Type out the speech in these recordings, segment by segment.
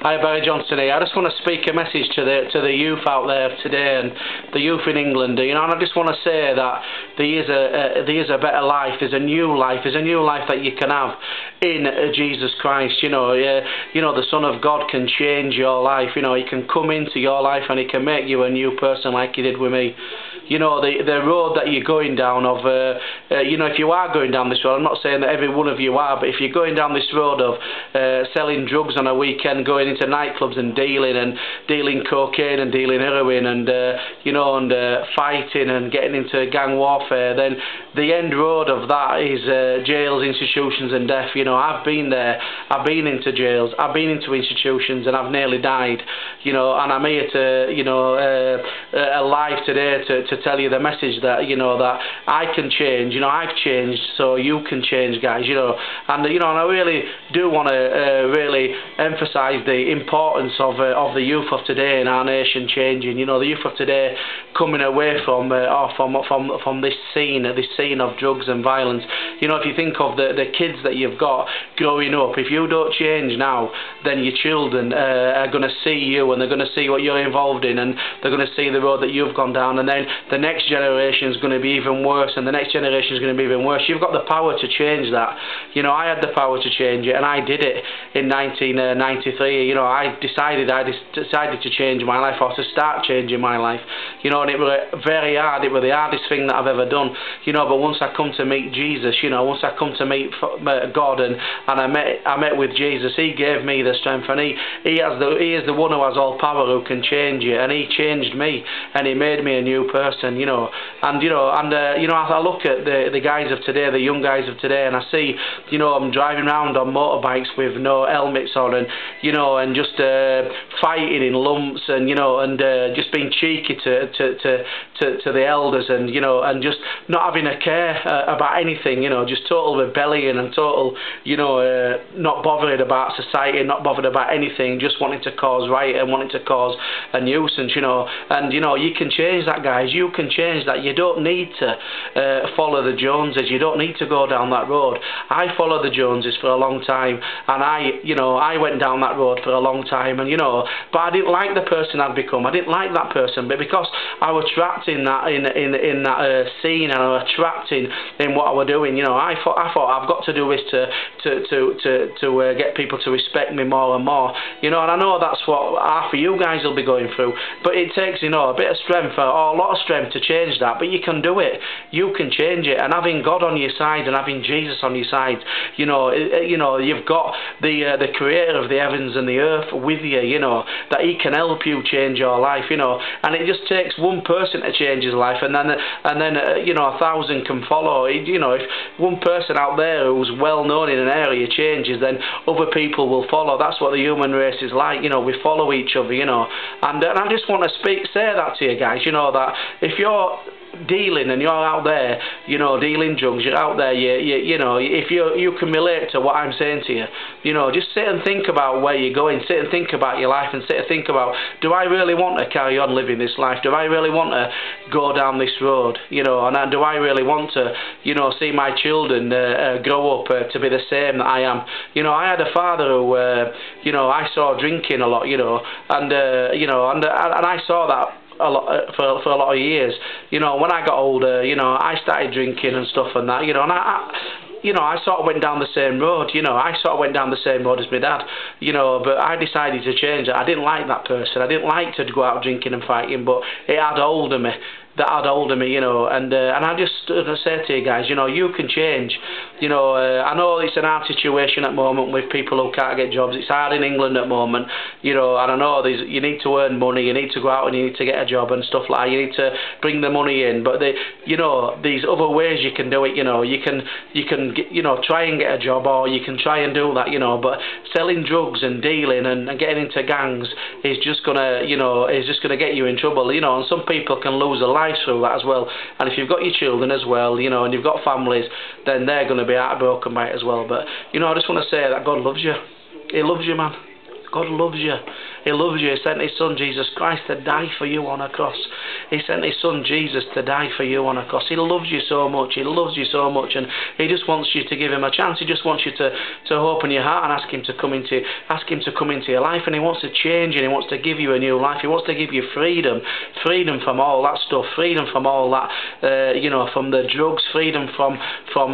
Hi, Barry Johnson here. I just want to speak a message to the youth out there today and the youth in England. And I just want to say that there is a better life. There's a new life. There's a new life that you can have in Jesus Christ. The Son of God can change your life. He can come into your life and He can make you a new person like He did with me. The road that you're going down if you are going down this road, I'm not saying that every one of you are, but if you're going down this road of selling drugs on a weekend, going into nightclubs and dealing cocaine and dealing heroin and fighting and getting into gang warfare, then the end road of that is jails, institutions and death. I've been there. I've been into jails. I've been into institutions and I've nearly died. And I'm here to alive today to tell you the message that that I can change. I've changed, so you can change, guys. And I really do want to really emphasise the importance of the youth of today in our nation changing. The youth of today coming away from this scene of drugs and violence. If you think of the kids that you've got growing up, if you don't change now, then your children are going to see you and they're going to see what you're involved in, and they're going to see the road that you've gone down, and then the next generation is going to be even worse, and the next generation is going to be even worse. You've got the power to change that. I had the power to change it, and I did it in 1993. I decided to change my life, or to start changing my life. And it was very hard. It was the hardest thing that I've ever done. But once I come to meet Jesus, once I come to meet God, and I met with Jesus, He gave me the strength, and He is the one who has all power, who can change you, and He changed me, and He made me a new person. I look at the guys of today, the young guys of today, and I see, I'm driving around on motorbikes with no helmets on, and just fighting in lumps, and just being cheeky to the elders, and just not having a care about anything, just total rebellion and total, not bothered about society, not bothered about anything, just wanting to cause riot and wanting to cause a nuisance, and you can change that, guys. You can change that. You don't need to follow the Joneses. You don't need to go down that road. I followed the Joneses for a long time, and I went down that road for a long time, and but I didn't like the person I'd become. I didn't like that person, but because I was trapped in that scene, and I was trapped in what I was doing, I thought I've got to do this to get people to respect me more and more, and I know that's what half of you guys will be going through, but it takes a bit of strength, or a lot of strength, to change that. But you can do it. You can change it, and having God on your side and having Jesus on your side, you've got the Creator of the heavens and the earth with you, that He can help you change your life, and it just takes one person to change his life, and then 1,000 can follow. If one person out there who's well known in an area changes, then other people will follow. That's what the human race is like. We follow each other, and I just want to say that to you guys, that if you're dealing and you're out there, dealing drugs, you're out there, if you can relate to what I'm saying to you, just sit and think about where you're going, sit and think about your life, and sit and think about, do I really want to carry on living this life? Do I really want to go down this road? And do I really want to, see my children grow up to be the same that I am? I had a father who, I saw drinking a lot, and I saw that a lot for a lot of years. When I got older, I started drinking and stuff and that, and I sort of went down the same road, I sort of went down the same road as my dad, but I decided to change it. I didn't like that person. I didn't like to go out drinking and fighting, but it had hold of me. And I just say to you guys, you can change. I know it's an hard situation at the moment with people who can't get jobs. It's hard in England at the moment, and I know you need to earn money, you need to go out and you need to get a job and stuff like that. You need to bring the money in, but these other ways you can do it. You can try and get a job, or you can try and do that. But selling drugs and dealing and getting into gangs is just gonna get you in trouble. And some people can lose a life through that as well, and if you've got your children as well, and you've got families, then they're going to be heartbroken by it as well. But I just want to say that God loves you. He loves you, man. God loves you. He loves you. He sent His Son Jesus Christ to die for you on a cross. He sent His Son Jesus to die for you on a cross. He loves you so much. He loves you so much, and He just wants you to give Him a chance. He just wants you to open your heart and ask Him to come into your life. And He wants to change you, and He wants to give you a new life. He wants to give you freedom from all that stuff, freedom from all that, from the drugs, freedom from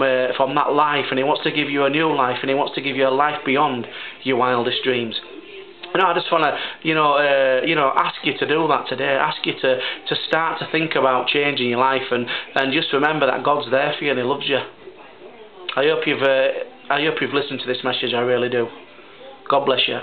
that life. And He wants to give you a new life, and He wants to give you a life beyond your wildest dreams. And I just want to, ask you to do that today. Ask you to start to think about changing your life, and just remember that God's there for you and He loves you. I hope you've listened to this message. I really do. God bless you.